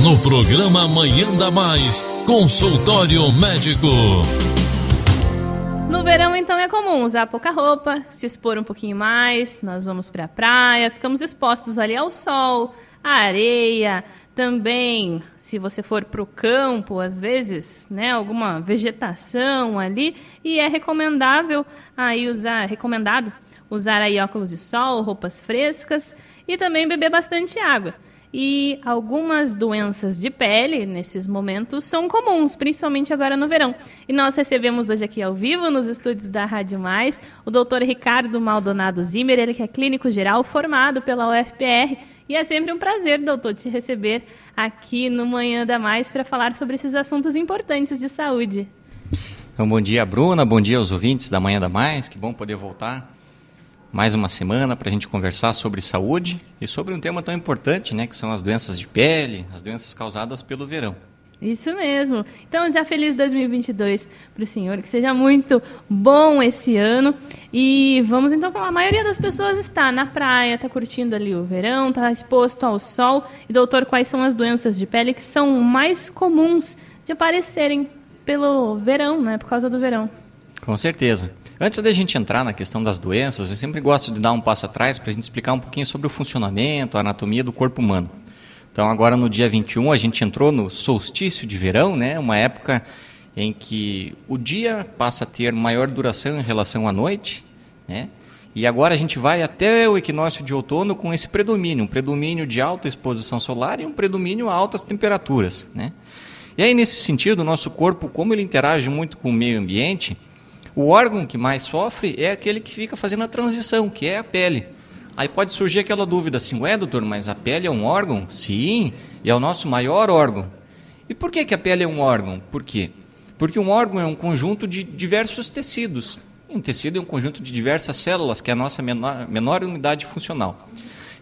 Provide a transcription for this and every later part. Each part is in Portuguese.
No programa Manhã da Mais, consultório médico. No verão, então, é comum usar pouca roupa, se expor um pouquinho mais, nós vamos para a praia, ficamos expostos ali ao sol, à areia, também, se você for para o campo, às vezes, né, alguma vegetação ali, e é recomendado usar aí óculos de sol, roupas frescas e também beber bastante água. E algumas doenças de pele, nesses momentos, são comuns, principalmente agora no verão. E nós recebemos hoje aqui ao vivo, nos estúdios da Rádio Mais, o doutor Ricardo Maldonado Zimmer, ele que é clínico geral, formado pela UFPR. E é sempre um prazer, doutor, te receber aqui no Manhã da Mais para falar sobre esses assuntos importantes de saúde. Então, bom dia, Bruna, bom dia aos ouvintes da Manhã da Mais, que bom poder voltar mais uma semana para a gente conversar sobre saúde e sobre um tema tão importante, né, que são as doenças de pele, as doenças causadas pelo verão. Isso mesmo. Então, já feliz 2022 para o senhor, que seja muito bom esse ano. E vamos então falar, a maioria das pessoas está na praia, está curtindo ali o verão, está exposto ao sol. E, doutor, quais são as doenças de pele que são mais comuns de aparecerem pelo verão, né, por causa do verão? Com certeza. Antes da gente entrar na questão das doenças, eu sempre gosto de dar um passo atrás para a gente explicar um pouquinho sobre o funcionamento, a anatomia do corpo humano. Então, agora no dia 21, a gente entrou no solstício de verão, né? Uma época em que o dia passa a ter maior duração em relação à noite, né? E agora a gente vai até o equinócio de outono com esse predomínio, um predomínio de alta exposição solar e um predomínio a altas temperaturas, né? E aí, nesse sentido, o nosso corpo, como ele interage muito com o meio ambiente, o órgão que mais sofre é aquele que fica fazendo a transição, que é a pele. Aí pode surgir aquela dúvida assim, doutor, mas a pele é um órgão? Sim, e é o nosso maior órgão. E por que a pele é um órgão? Por quê? Porque um órgão é um conjunto de diversos tecidos. Um tecido é um conjunto de diversas células, que é a nossa menor unidade funcional.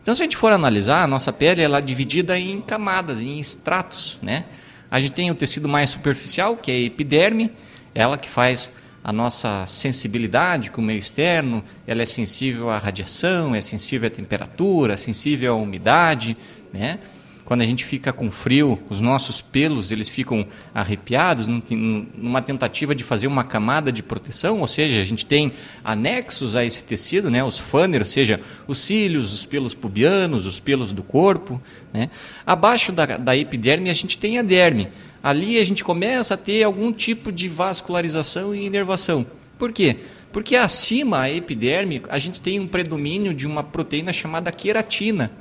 Então, se a gente for analisar, a nossa pele ela é dividida em camadas, em estratos, né? A gente tem o tecido mais superficial, que é a epiderme, ela que faz a nossa sensibilidade com o meio externo, ela é sensível à radiação, é sensível à temperatura, é sensível à umidade, né? Quando a gente fica com frio, os nossos pelos eles ficam arrepiados numa tentativa de fazer uma camada de proteção, ou seja, a gente tem anexos a esse tecido, né? Os fânner, ou seja, os cílios, os pelos pubianos, os pelos do corpo, né? Abaixo da epiderme a gente tem a derme. Ali a gente começa a ter algum tipo de vascularização e inervação. Por quê? Porque acima a epiderme a gente tem um predomínio de uma proteína chamada queratina.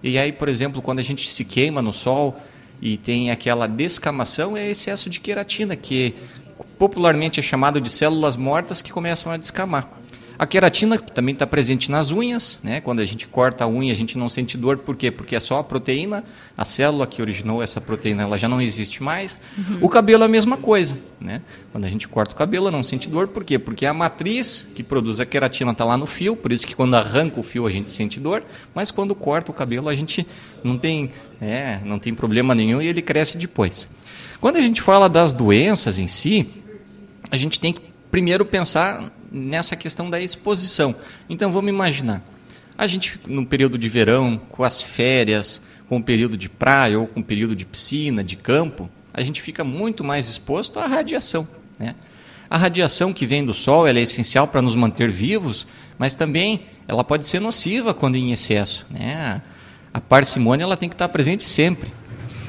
E aí, por exemplo, quando a gente se queima no sol e tem aquela descamação, é excesso de queratina, que popularmente é chamado de células mortas que começam a descamar. A queratina também está presente nas unhas, né? Quando a gente corta a unha, a gente não sente dor. Por quê? Porque é só a proteína, a célula que originou essa proteína, ela já não existe mais. O cabelo é a mesma coisa, né? Quando a gente corta o cabelo, não sente dor. Por quê? Porque a matriz que produz a queratina está lá no fio, por isso que quando arranca o fio a gente sente dor, mas quando corta o cabelo a gente não tem problema nenhum e ele cresce depois. Quando a gente fala das doenças em si, a gente tem que primeiro pensar nessa questão da exposição. Então vamos imaginar, a gente no período de verão, com as férias, com o período de praia ou com o período de piscina, de campo, a gente fica muito mais exposto à radiação, né? A radiação que vem do sol ela é essencial para nos manter vivos, mas também ela pode ser nociva quando em excesso, né? A parcimônia ela tem que estar presente sempre.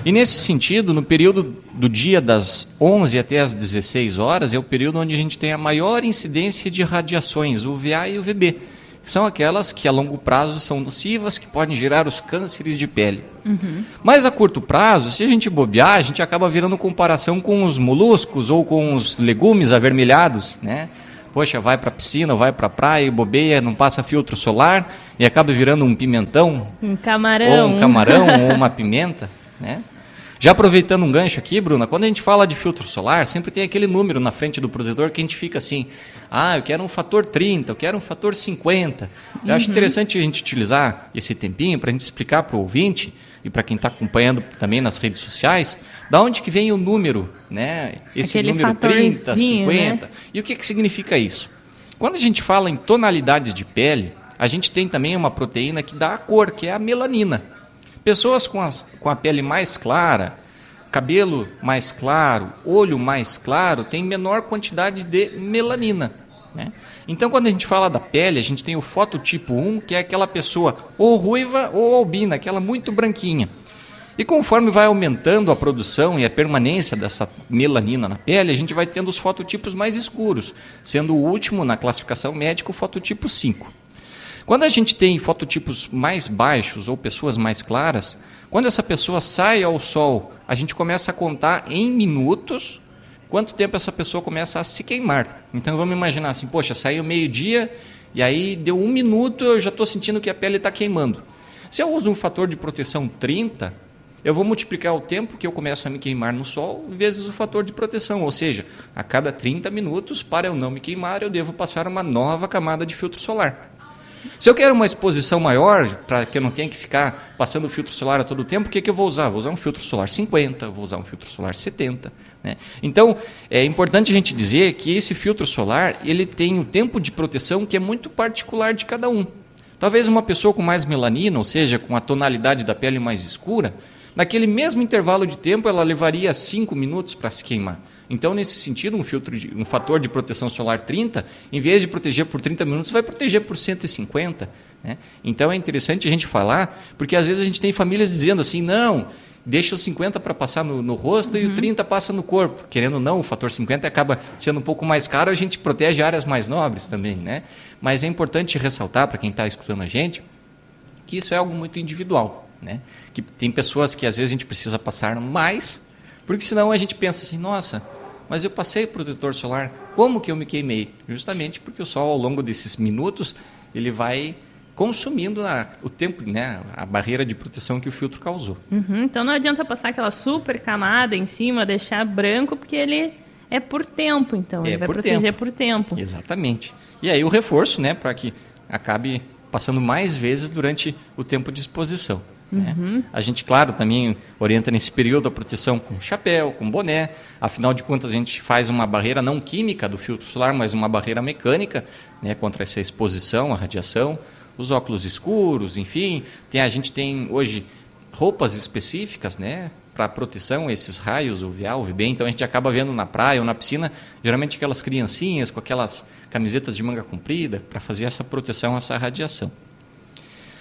E nesse sentido, no período do dia das 11 até as 16 horas, é o período onde a gente tem a maior incidência de radiações, UVA e UVB, que são aquelas que a longo prazo são nocivas, que podem gerar os cânceres de pele. Mas a curto prazo, se a gente bobear, a gente acaba virando comparação com os moluscos ou com os legumes avermelhados, né? Poxa, vai para a piscina, vai para a praia, bobeia, não passa filtro solar e acaba virando um pimentão, um camarão, ou uma pimenta, né? Já aproveitando um gancho aqui, Bruna, quando a gente fala de filtro solar, sempre tem aquele número na frente do protetor que a gente fica assim, eu quero um fator 30, eu quero um fator 50. Eu acho interessante a gente utilizar esse tempinho para a gente explicar para o ouvinte e para quem está acompanhando também nas redes sociais, da onde que vem o número, né? Esse aquele número 30, 50. Né? E o que significa isso? Quando a gente fala em tonalidades de pele, a gente tem também uma proteína que dá a cor, que é a melanina. Pessoas com a pele mais clara, cabelo mais claro, olho mais claro, têm menor quantidade de melanina, né? Então, quando a gente fala da pele, a gente tem o fototipo 1, que é aquela pessoa ou ruiva ou albina, aquela muito branquinha. E conforme vai aumentando a produção e a permanência dessa melanina na pele, a gente vai tendo os fototipos mais escuros, sendo o último na classificação médica o fototipo 5. Quando a gente tem fototipos mais baixos ou pessoas mais claras, quando essa pessoa sai ao sol, a gente começa a contar em minutos quanto tempo essa pessoa começa a se queimar. Então vamos imaginar assim, poxa, saiu meio-dia e aí deu 1 minuto, eu já estou sentindo que a pele está queimando. Se eu uso um fator de proteção 30, eu vou multiplicar o tempo que eu começo a me queimar no sol vezes o fator de proteção, ou seja, a cada 30 minutos, para eu não me queimar, eu devo passar uma nova camada de filtro solar. Se eu quero uma exposição maior, para que eu não tenha que ficar passando o filtro solar a todo tempo, o que eu vou usar? Vou usar um filtro solar 50, vou usar um filtro solar 70. Né? Então, é importante a gente dizer que esse filtro solar ele tem um tempo de proteção que é muito particular de cada um. Talvez uma pessoa com mais melanina, ou seja, com a tonalidade da pele mais escura, naquele mesmo intervalo de tempo ela levaria 5 minutos para se queimar. Então, nesse sentido, um fator de proteção solar 30, em vez de proteger por 30 minutos, vai proteger por 150. Né? Então, é interessante a gente falar, porque às vezes a gente tem famílias dizendo assim, não, deixa o 50 para passar no rosto e o 30 passa no corpo. Querendo ou não, o fator 50 acaba sendo um pouco mais caro, a gente protege áreas mais nobres também. Né? Mas é importante ressaltar, para quem está escutando a gente, que isso é algo muito individual. Né? Que tem pessoas que às vezes a gente precisa passar mais, porque senão a gente pensa assim, nossa, mas eu passei protetor solar, como que eu me queimei? Justamente porque o sol, ao longo desses minutos, ele vai consumindo o tempo, né, a barreira de proteção que o filtro causou. Então não adianta passar aquela super camada em cima, deixar branco, porque ele é por tempo, então, ele vai proteger por tempo. Exatamente. E aí o reforço, né, para que acabe passando mais vezes durante o tempo de exposição. Né? A gente, claro, também orienta nesse período a proteção com chapéu, com boné. Afinal de contas, a gente faz uma barreira não química do filtro solar, mas uma barreira mecânica, né, contra essa exposição, a radiação. Os óculos escuros, enfim. A gente tem hoje roupas específicas, né, para proteção a esses raios UVA, UVB. Então a gente acaba vendo na praia ou na piscina, geralmente aquelas criancinhas com aquelas camisetas de manga comprida para fazer essa proteção a essa radiação.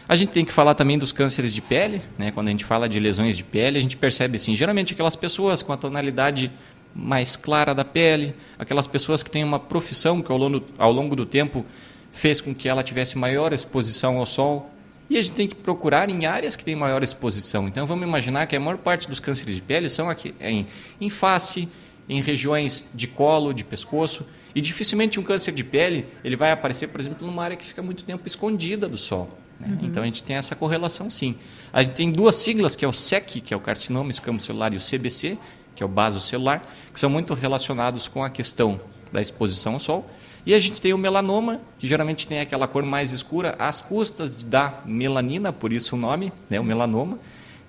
A gente tem que falar também dos cânceres de pele, né? Quando a gente fala de lesões de pele, a gente percebe assim, geralmente aquelas pessoas com a tonalidade mais clara da pele, aquelas pessoas que têm uma profissão que ao longo do tempo fez com que ela tivesse maior exposição ao sol, e a gente tem que procurar em áreas que têm maior exposição. Então vamos imaginar que a maior parte dos cânceres de pele são aqui em face, em regiões de colo, de pescoço, e dificilmente um câncer de pele ele vai aparecer, por exemplo, numa área que fica muito tempo escondida do sol. Então a gente tem essa correlação sim. A gente tem 2 siglas, que é o SEC, que é o carcinoma escamocelular, e o CBC, que é o basocelular, que são muito relacionados com a questão da exposição ao sol. E a gente tem o melanoma, que geralmente tem aquela cor mais escura, às custas da melanina, por isso o nome, né, o melanoma.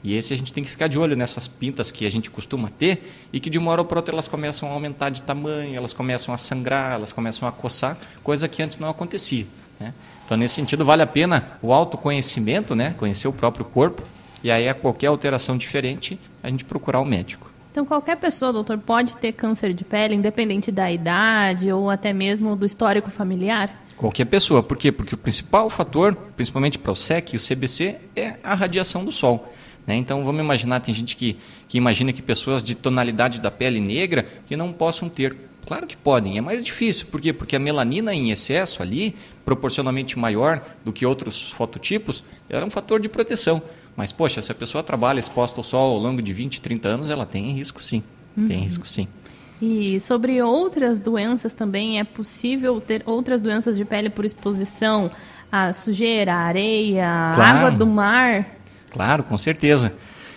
E esse a gente tem que ficar de olho nessas pintas que a gente costuma ter e que de uma hora para outra elas começam a aumentar de tamanho, elas começam a sangrar, elas começam a coçar, coisa que antes não acontecia. Né? Então, nesse sentido, vale a pena o autoconhecimento, né? Conhecer o próprio corpo, e aí a qualquer alteração diferente, a gente procurar o médico. Então, qualquer pessoa, doutor, pode ter câncer de pele, independente da idade ou até mesmo do histórico familiar? Qualquer pessoa. Por quê? Porque o principal fator, principalmente para o SEC e o CBC, é a radiação do sol. Né? Então, vamos imaginar, tem gente que imagina que pessoas de tonalidade da pele negra que não possam ter. Claro que podem, é mais difícil. Por quê? Porque a melanina em excesso ali, proporcionalmente maior do que outros fototipos, ela é um fator de proteção. Mas, poxa, se a pessoa trabalha exposta ao sol ao longo de 20, 30 anos, ela tem risco sim. Tem risco sim. E sobre outras doenças também, é possível ter outras doenças de pele por exposição à sujeira, à areia, Claro. água do mar? Claro, com certeza.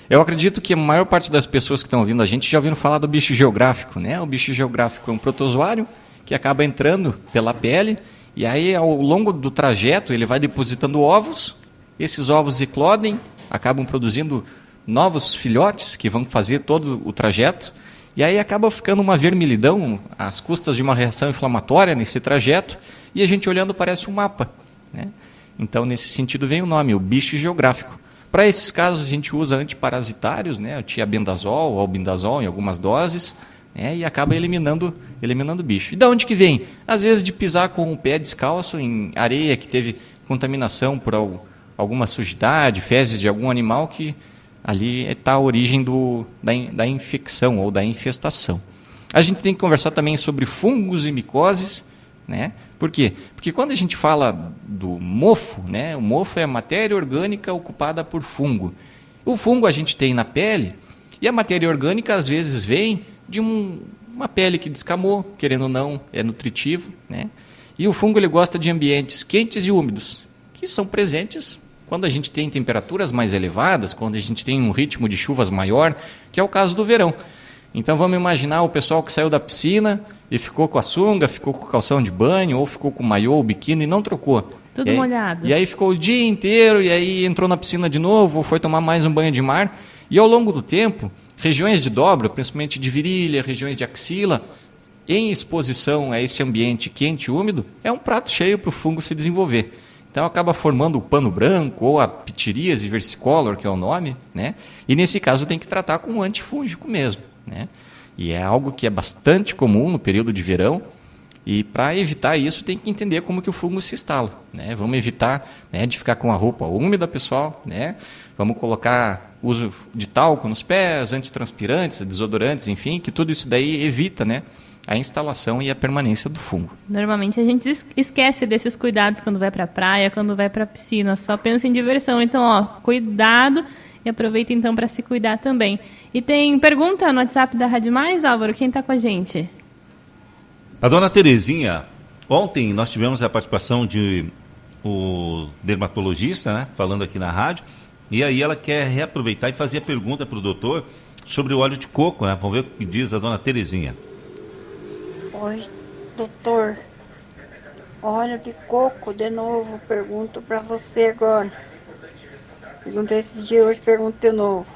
Eu acredito que a maior parte das pessoas que estão ouvindo a gente já ouviram falar do bicho geográfico, né? O bicho geográfico é um protozoário que acaba entrando pela pele e aí ao longo do trajeto ele vai depositando ovos, esses ovos eclodem, acabam produzindo novos filhotes que vão fazer todo o trajeto e aí acaba ficando uma vermelhidão às custas de uma reação inflamatória nesse trajeto e a gente olhando parece um mapa, né? Então nesse sentido vem o nome, o bicho geográfico. Para esses casos, a gente usa antiparasitários, né? O tiabendazol, o albendazol em algumas doses, né? E acaba eliminando o bicho. E de onde que vem? Às vezes de pisar com o pé descalço em areia que teve contaminação por alguma sujidade, fezes de algum animal, que ali está a origem da infecção ou da infestação. A gente tem que conversar também sobre fungos e micoses, né? Por quê? Porque quando a gente fala do mofo, né? O mofo é a matéria orgânica ocupada por fungo. O fungo a gente tem na pele, e a matéria orgânica às vezes vem de uma pele que descamou, querendo ou não, é nutritivo, né? E o fungo ele gosta de ambientes quentes e úmidos, que são presentes quando a gente tem temperaturas mais elevadas, quando a gente tem um ritmo de chuvas maior, que é o caso do verão. Então vamos imaginar o pessoal que saiu da piscina e ficou com a sunga, ficou com o calção de banho, ou ficou com o maiô, o biquíni e não trocou. Tudo molhado. E aí ficou o dia inteiro, e aí entrou na piscina de novo, ou foi tomar mais um banho de mar. E ao longo do tempo, regiões de dobra, principalmente de virilha, regiões de axila, em exposição a esse ambiente quente e úmido, é um prato cheio para o fungo se desenvolver. Então acaba formando o pano branco ou a pitiríase versicolor, que é o nome, né? E nesse caso tem que tratar com um antifúngico mesmo, né? E é algo que é bastante comum no período de verão, e para evitar isso tem que entender como que o fungo se instala, né? Vamos evitar, né, de ficar com a roupa úmida, pessoal, né? Vamos colocar uso de talco nos pés, antitranspirantes, desodorantes, enfim, que tudo isso daí evita, né, a instalação e a permanência do fungo. Normalmente a gente esquece desses cuidados quando vai para a praia, quando vai para a piscina, só pensa em diversão. Então, cuidado e aproveita então para se cuidar também. E tem pergunta no WhatsApp da Rádio Mais, Álvaro, quem está com a gente? A dona Terezinha, ontem nós tivemos a participação de o dermatologista, né, falando aqui na rádio, e aí ela quer reaproveitar e fazer a pergunta para o doutor sobre o óleo de coco, né? Vamos ver o que diz a dona Terezinha. Oi, doutor. Óleo de coco, de novo, pergunto para você agora. Perguntei esses dias, hoje pergunto de novo.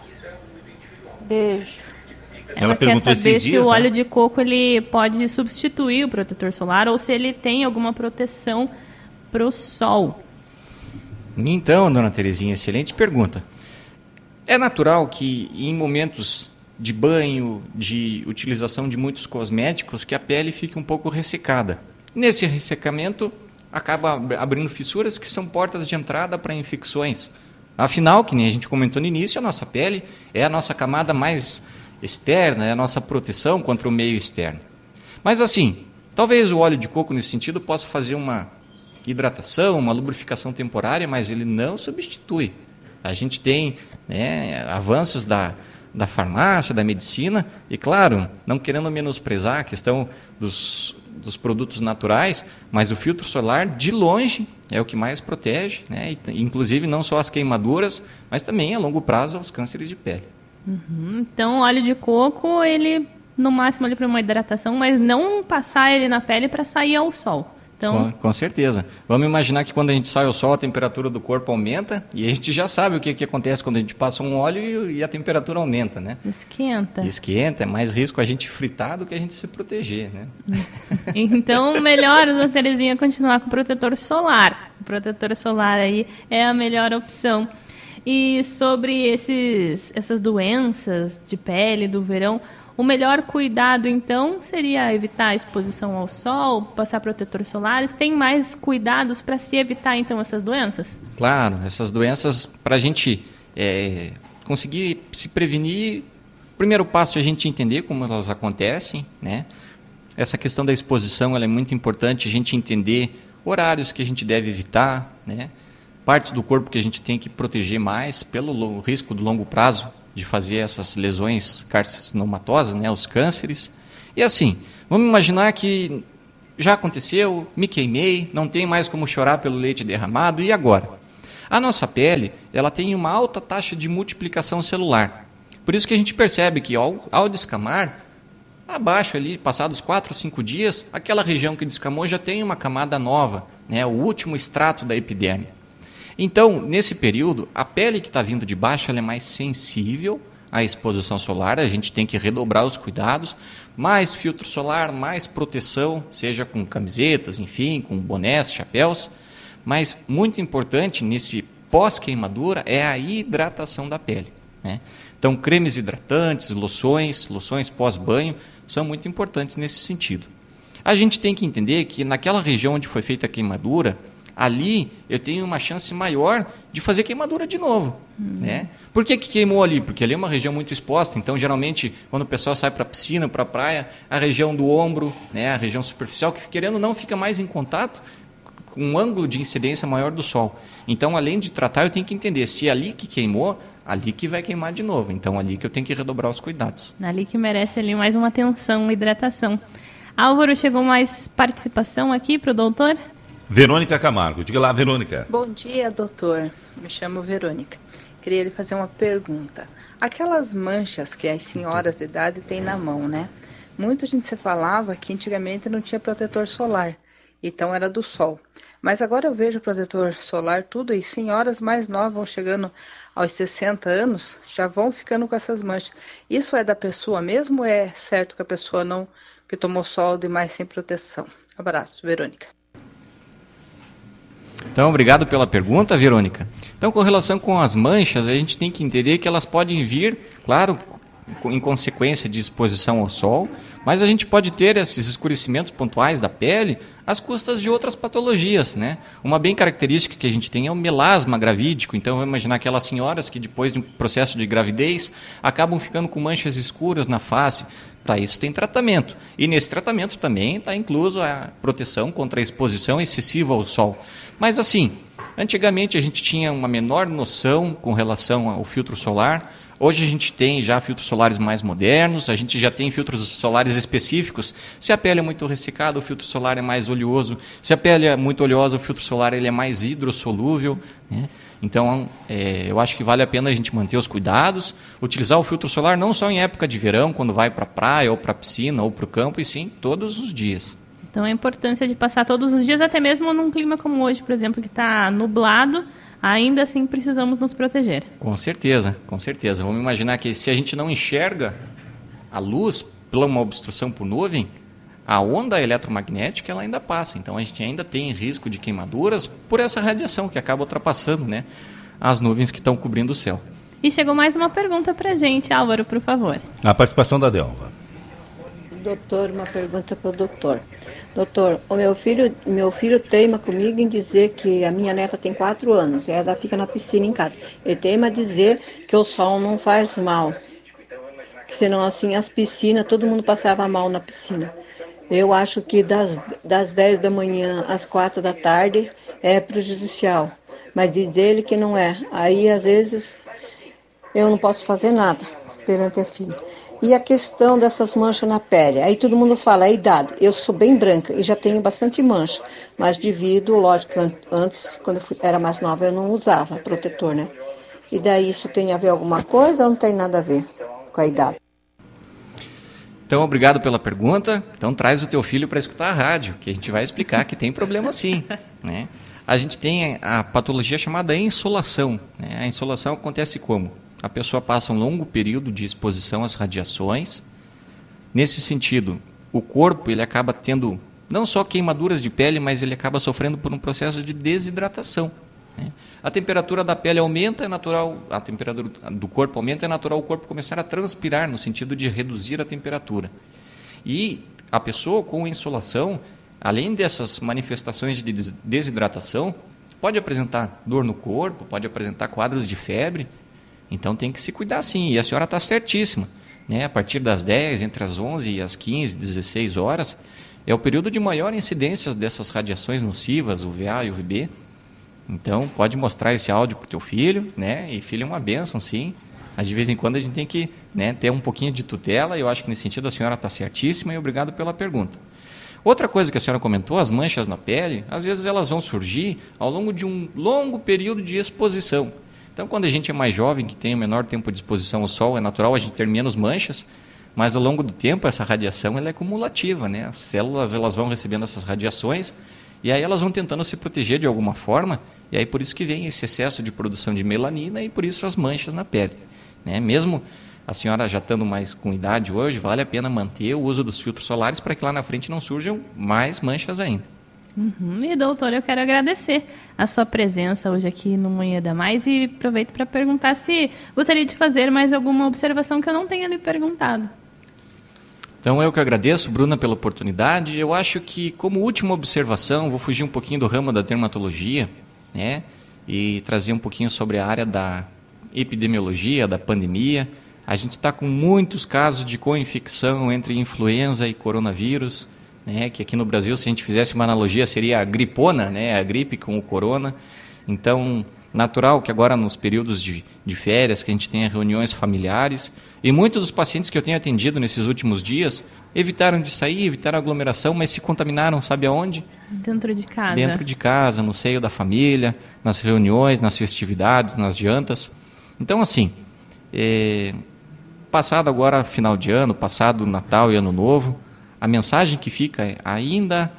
Beijo. Ela quer saber se o óleo de coco ele pode substituir o protetor solar ou se ele tem alguma proteção para o sol. Então, dona Terezinha, excelente pergunta. É natural que em momentos de banho, de utilização de muitos cosméticos, que a pele fique um pouco ressecada. Nesse ressecamento, acaba abrindo fissuras que são portas de entrada para infecções. Afinal, que nem a gente comentou no início, a nossa pele é a nossa camada mais externa, é a nossa proteção contra o meio externo. Mas assim, talvez o óleo de coco nesse sentido possa fazer uma hidratação, uma lubrificação temporária, mas ele não substitui. A gente tem, né, avanços da farmácia, da medicina, e claro, não querendo menosprezar a questão dos produtos naturais, mas o filtro solar, de longe, é o que mais protege, né? E, inclusive não só as queimaduras, mas também a longo prazo os cânceres de pele. Então, o óleo de coco, ele no máximo ali para uma hidratação, mas não passar ele na pele para sair ao sol. Então... Com certeza. Vamos imaginar que quando a gente sai ao sol, a temperatura do corpo aumenta, e a gente já sabe o que acontece quando a gente passa um óleo e a temperatura aumenta, né? Esquenta, é mais risco a gente fritar do que a gente se proteger, né? Então, melhor, dona Terezinha, continuar com o protetor solar. O protetor solar aí é a melhor opção. E sobre essas doenças de pele do verão, o melhor cuidado, então, seria evitar a exposição ao sol, passar protetores solares. Tem mais cuidados para se evitar, então, essas doenças? Claro, essas doenças, para a gente conseguir se prevenir, o primeiro passo é a gente entender como elas acontecem, né? Essa questão da exposição ela é muito importante, a gente entender horários que a gente deve evitar, né? Partes do corpo que a gente tem que proteger mais pelo risco do longo prazo de fazer essas lesões carcinomatosas, né, os cânceres. E assim, vamos imaginar que já aconteceu, me queimei, não tem mais como chorar pelo leite derramado, e agora? A nossa pele, ela tem uma alta taxa de multiplicação celular. Por isso que a gente percebe que ao descamar, abaixo ali, passados 4 ou 5 dias, aquela região que descamou já tem uma camada nova, né, o último extrato da epiderme. Então, nesse período, a pele que está vindo de baixo ela é mais sensível à exposição solar, a gente tem que redobrar os cuidados, mais filtro solar, mais proteção, seja com camisetas, enfim, com bonés, chapéus, mas muito importante nesse pós-queimadura é a hidratação da pele, né? Então, cremes hidratantes, loções pós-banho são muito importantes nesse sentido. A gente tem que entender que naquela região onde foi feita a queimadura, ali eu tenho uma chance maior de fazer queimadura de novo, né? Por que queimou ali? Porque ali é uma região muito exposta, então geralmente quando o pessoal sai para a piscina, para a praia, a região do ombro, né, a região superficial, que querendo ou não fica mais em contato com um ângulo de incidência maior do sol. Então, além de tratar, eu tenho que entender se é ali que queimou, ali que vai queimar de novo. Então, ali que eu tenho que redobrar os cuidados. Ali que merece ali mais uma atenção, uma hidratação. Álvaro, chegou mais participação aqui para o doutor? Verônica Camargo. Diga lá, Verônica. Bom dia, doutor. Me chamo Verônica. Queria lhe fazer uma pergunta. Aquelas manchas que as senhoras de idade têm na mão, né? Muita gente se falava que antigamente não tinha protetor solar, então era do sol. Mas agora eu vejo protetor solar tudo e senhoras mais novas vão chegando aos 60 anos, já vão ficando com essas manchas. Isso é da pessoa mesmo ou é certo que a pessoa não que tomou sol demais sem proteção? Abraço, Verônica. Então, obrigado pela pergunta, Verônica. Então, com relação com as manchas, a gente tem que entender que elas podem vir, claro, em consequência de exposição ao sol, mas a gente pode ter esses escurecimentos pontuais da pele às custas de outras patologias, né? Uma bem característica que a gente tem é o melasma gravídico. Então, vamos imaginar aquelas senhoras que depois de um processo de gravidez acabam ficando com manchas escuras na face. Para isso tem tratamento. E nesse tratamento também está incluso a proteção contra a exposição excessiva ao sol. Mas assim, antigamente a gente tinha uma menor noção com relação ao filtro solar. Hoje a gente tem já filtros solares mais modernos, a gente já tem filtros solares específicos. Se a pele é muito ressecada, o filtro solar é mais oleoso. Se a pele é muito oleosa, o filtro solar ele é mais hidrossolúvel, né? Então, eu acho que vale a pena a gente manter os cuidados, utilizar o filtro solar não só em época de verão, quando vai para a praia, ou para a piscina, ou para o campo, e sim todos os dias. Então, a importância de passar todos os dias, até mesmo num clima como hoje, por exemplo, que está nublado, ainda assim precisamos nos proteger. Com certeza, com certeza. Vamos imaginar que se a gente não enxerga a luz pela uma obstrução por nuvem, a onda eletromagnética ela ainda passa. Então a gente ainda tem risco de queimaduras por essa radiação que acaba ultrapassando, né, as nuvens que estão cobrindo o céu. E chegou mais uma pergunta para a gente, Álvaro, por favor. A participação da Delva. Doutor, uma pergunta para o doutor. Doutor, o meu filho teima comigo em dizer que a minha neta tem 4 anos e ela fica na piscina em casa. Ele teima dizer que o sol não faz mal, que senão assim as piscinas, todo mundo passava mal na piscina. Eu acho que das 10 da manhã às 4 da tarde é prejudicial, mas diz ele que não é. Aí às vezes eu não posso fazer nada perante a filha. E a questão dessas manchas na pele, aí todo mundo fala, a idade, eu sou bem branca e já tenho bastante mancha, mas devido, lógico, antes, quando eu era mais nova, eu não usava protetor, né? E daí isso tem a ver alguma coisa ou não tem nada a ver com a idade? Então, obrigado pela pergunta. Então, traz o teu filho para escutar a rádio, que a gente vai explicar que tem problema sim, né? A gente tem a patologia chamada insolação, né? A insolação acontece como? A pessoa passa um longo período de exposição às radiações. Nesse sentido, o corpo ele acaba tendo não só queimaduras de pele, mas ele acaba sofrendo por um processo de desidratação, né? A temperatura da pele aumenta, é natural, a temperatura do corpo aumenta, é natural o corpo começar a transpirar, no sentido de reduzir a temperatura. E a pessoa com insolação, além dessas manifestações de desidratação, pode apresentar dor no corpo, pode apresentar quadros de febre. Então tem que se cuidar sim, e a senhora está certíssima, né? A partir das 10, entre as 11 e as 15, 16 horas, é o período de maior incidência dessas radiações nocivas, UVA e UVB. Então pode mostrar esse áudio para o teu filho, né? E filho é uma bênção sim, mas de vez em quando a gente tem que, né, ter um pouquinho de tutela, e eu acho que nesse sentido a senhora está certíssima, e obrigado pela pergunta. Outra coisa que a senhora comentou, as manchas na pele, às vezes elas vão surgir ao longo de um longo período de exposição. Então, quando a gente é mais jovem, que tem o menor tempo de exposição ao sol, é natural a gente ter menos manchas, mas ao longo do tempo essa radiação ela é cumulativa, né? As células elas vão recebendo essas radiações e aí elas vão tentando se proteger de alguma forma, e aí por isso que vem esse excesso de produção de melanina e por isso as manchas na pele, né? Mesmo a senhora já estando mais com idade hoje, vale a pena manter o uso dos filtros solares para que lá na frente não surjam mais manchas ainda. E, doutor, eu quero agradecer a sua presença hoje aqui no Manhã da Mais e aproveito para perguntar se gostaria de fazer mais alguma observação que eu não tenha lhe perguntado. Então, eu que agradeço, Bruna, pela oportunidade. Eu acho que, como última observação, vou fugir um pouquinho do ramo da dermatologia, né, e trazer um pouquinho sobre a área da epidemiologia, da pandemia. A gente está com muitos casos de co-infecção entre influenza e coronavírus, né, que aqui no Brasil, se a gente fizesse uma analogia, seria a gripona, né, a gripe com o corona. Então, natural que agora nos períodos de férias, que a gente tenha reuniões familiares, e muitos dos pacientes que eu tenho atendido nesses últimos dias evitaram de sair, evitaram aglomeração, mas se contaminaram, sabe aonde? Dentro de casa. Dentro de casa, no seio da família, nas reuniões, nas festividades, nas jantas. Então, assim, passado agora final de ano, passado Natal e Ano Novo, a mensagem que fica é ainda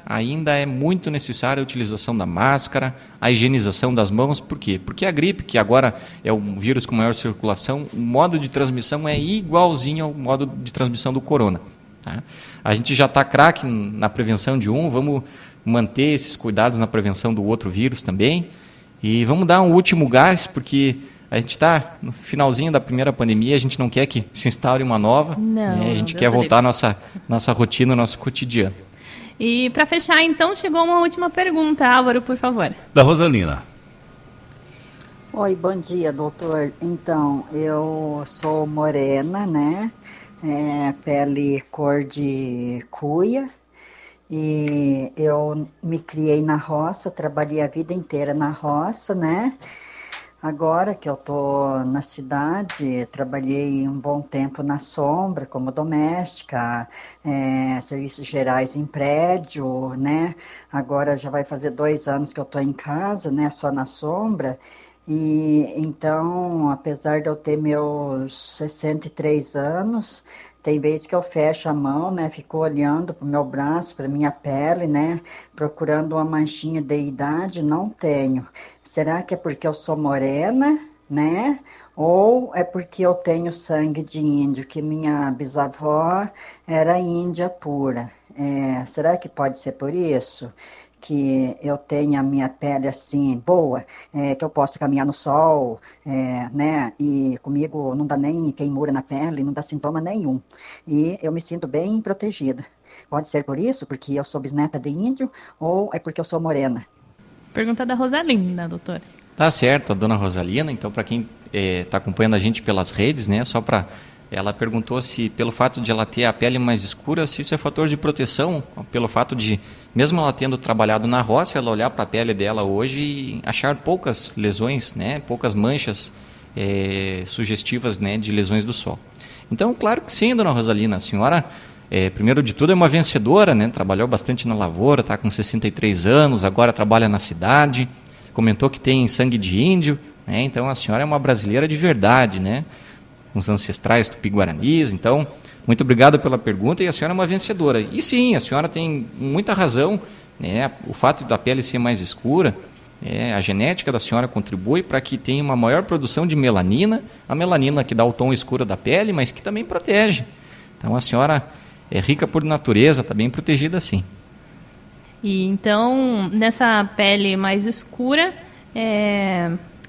é muito necessária a utilização da máscara, a higienização das mãos. Por quê? Porque a gripe, que agora é um vírus com maior circulação, o modo de transmissão é igualzinho ao modo de transmissão do corona. Tá? A gente já está craque na prevenção de vamos manter esses cuidados na prevenção do outro vírus também. E vamos dar um último gás, porque a gente está no finalzinho da primeira pandemia, a gente não quer que se instaure uma nova, não, a gente quer voltar à nossa rotina, ao nosso cotidiano. E para fechar, então, chegou uma última pergunta, Álvaro, por favor. Da Rosalina. Oi, bom dia, doutor. Então, eu sou morena, né? Pele cor de cuia. E eu me criei na roça, trabalhei a vida inteira na roça, né? Agora que eu estou na cidade, trabalhei um bom tempo na sombra, como doméstica, serviços gerais em prédio, né? Agora já vai fazer 2 anos que eu estou em casa, né? Só na sombra. E então, apesar de eu ter meus 63 anos, tem vezes que eu fecho a mão, né? Fico olhando para o meu braço, para minha pele, né? Procurando uma manchinha de idade, não tenho. Será que é porque eu sou morena, né? Ou é porque eu tenho sangue de índio, que minha bisavó era índia pura? Será que pode ser por isso? Que eu tenho a minha pele assim, boa, que eu posso caminhar no sol, né? E comigo não dá nem queimura na pele, não dá sintoma nenhum. E eu me sinto bem protegida. Pode ser por isso, porque eu sou bisneta de índio, ou é porque eu sou morena? Pergunta da Rosalina, doutor. Tá certo, a dona Rosalina. Então, para quem está acompanhando a gente pelas redes, né, ela perguntou se, pelo fato de ela ter a pele mais escura, se isso é fator de proteção, pelo fato de, mesmo ela tendo trabalhado na roça, ela olhar para a pele dela hoje e achar poucas lesões, né, poucas manchas sugestivas, né, de lesões do sol. Então, claro que sim, dona Rosalina, a senhora, primeiro de tudo, é uma vencedora, né, trabalhou bastante na lavoura, está com 63 anos, agora trabalha na cidade, comentou que tem sangue de índio, né, então a senhora é uma brasileira de verdade, né, com os ancestrais tupi-guaranis. Então, muito obrigado pela pergunta, e a senhora é uma vencedora. E sim, a senhora tem muita razão, né? O fato da pele ser mais escura, a genética da senhora contribui para que tenha uma maior produção de melanina, a melanina que dá o tom escuro da pele, mas que também protege. Então, a senhora é rica por natureza, está bem protegida sim. E então, nessa pele mais escura,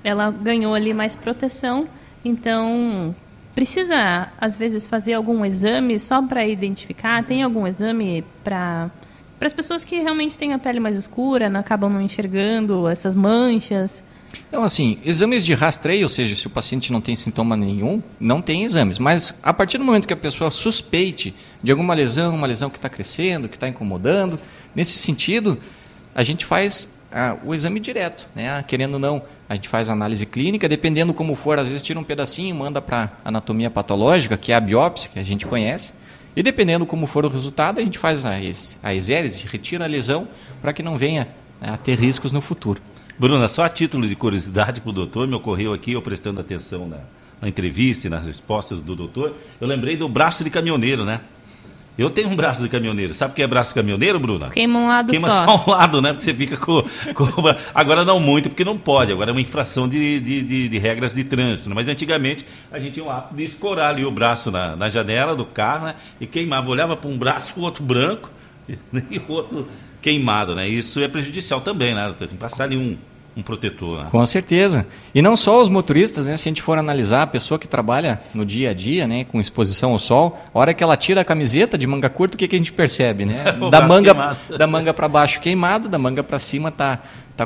ela ganhou ali mais proteção, então precisa, às vezes, fazer algum exame só para identificar? Tem algum exame para as pessoas que realmente têm a pele mais escura, acabam não enxergando essas manchas? Então, assim, exames de rastreio, ou seja, se o paciente não tem sintoma nenhum, não tem exames. Mas, a partir do momento que a pessoa suspeite de alguma lesão, uma lesão que está crescendo, que está incomodando, nesse sentido, a gente faz o exame direto, né? Querendo ou não, a gente faz análise clínica, dependendo como for, às vezes tira um pedacinho e manda para anatomia patológica, que é a biópsia, que a gente conhece, e dependendo como for o resultado, a gente faz a exérese, retira a lesão, para que não venha a ter riscos no futuro. Bruna, só a título de curiosidade para o doutor, me ocorreu aqui, eu prestando atenção na entrevista e nas respostas do doutor, eu lembrei do braço de caminhoneiro, né? Eu tenho um braço de caminhoneiro. Sabe o que é braço de caminhoneiro, Bruna? Queima um lado Queima só um lado, né? Porque você fica com... Agora não muito, porque não pode. Agora é uma infração de regras de trânsito. Mas antigamente a gente tinha o hábito de escorar ali o braço na janela do carro, né? E queimava. Olhava para um braço, o outro branco, e o outro queimado, né? Isso é prejudicial também, né? Tem que passar ali um protetor, né? Com certeza. E não só os motoristas, né? Se a gente for analisar a pessoa que trabalha no dia a dia, né? Com exposição ao sol, a hora que ela tira a camiseta de manga curta, o que a gente percebe, né? Da manga para baixo queimado, da manga para cima tá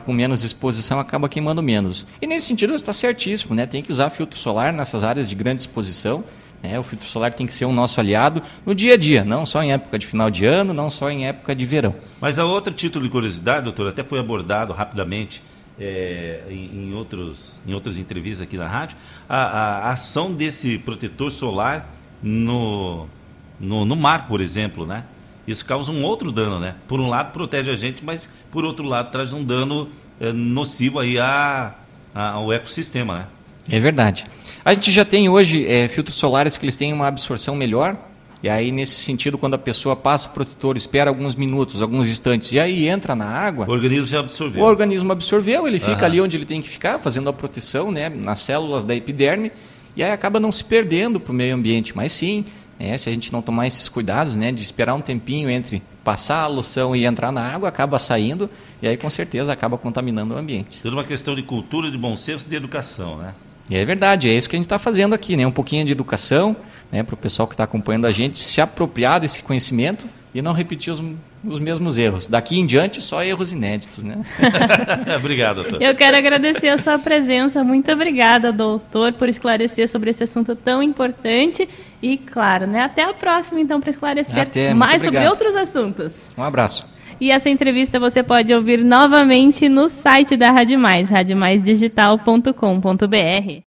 com menos exposição, acaba queimando menos. E nesse sentido está certíssimo, né? Tem que usar filtro solar nessas áreas de grande exposição. O filtro solar tem que ser o nosso aliado no dia a dia, não só em época de final de ano, não só em época de verão. Mas a outro título de curiosidade, doutor, até foi abordado rapidamente em outras entrevistas aqui na rádio, a ação desse protetor solar no mar, por exemplo, né? Isso causa um outro dano, né? Por um lado protege a gente, mas por outro lado traz um dano nocivo aí ao ecossistema, né? É verdade. A gente já tem hoje filtros solares que eles têm uma absorção melhor, e aí nesse sentido, quando a pessoa passa o protetor, espera alguns minutos, alguns instantes, e aí entra na água... O organismo já absorveu. O organismo absorveu, ele fica ali onde ele tem que ficar, fazendo a proteção, né, nas células da epiderme, e aí acaba não se perdendo para o meio ambiente. Mas sim, se a gente não tomar esses cuidados, né, de esperar um tempinho entre passar a loção e entrar na água, acaba saindo, e aí com certeza acaba contaminando o ambiente. Tudo uma questão de cultura, de bom senso e de educação, né? E é verdade, é isso que a gente está fazendo aqui, né? Um pouquinho de educação, né? Para o pessoal que está acompanhando a gente se apropriar desse conhecimento e não repetir os mesmos erros. Daqui em diante, só erros inéditos, né? Obrigado, doutor. Eu quero agradecer a sua presença. Muito obrigada, doutor, por esclarecer sobre esse assunto tão importante. E, claro, né? Até a próxima, então, para esclarecer mais sobre outros assuntos. Um abraço. E essa entrevista você pode ouvir novamente no site da Rádio Mais, radiomaisdigital.com.br.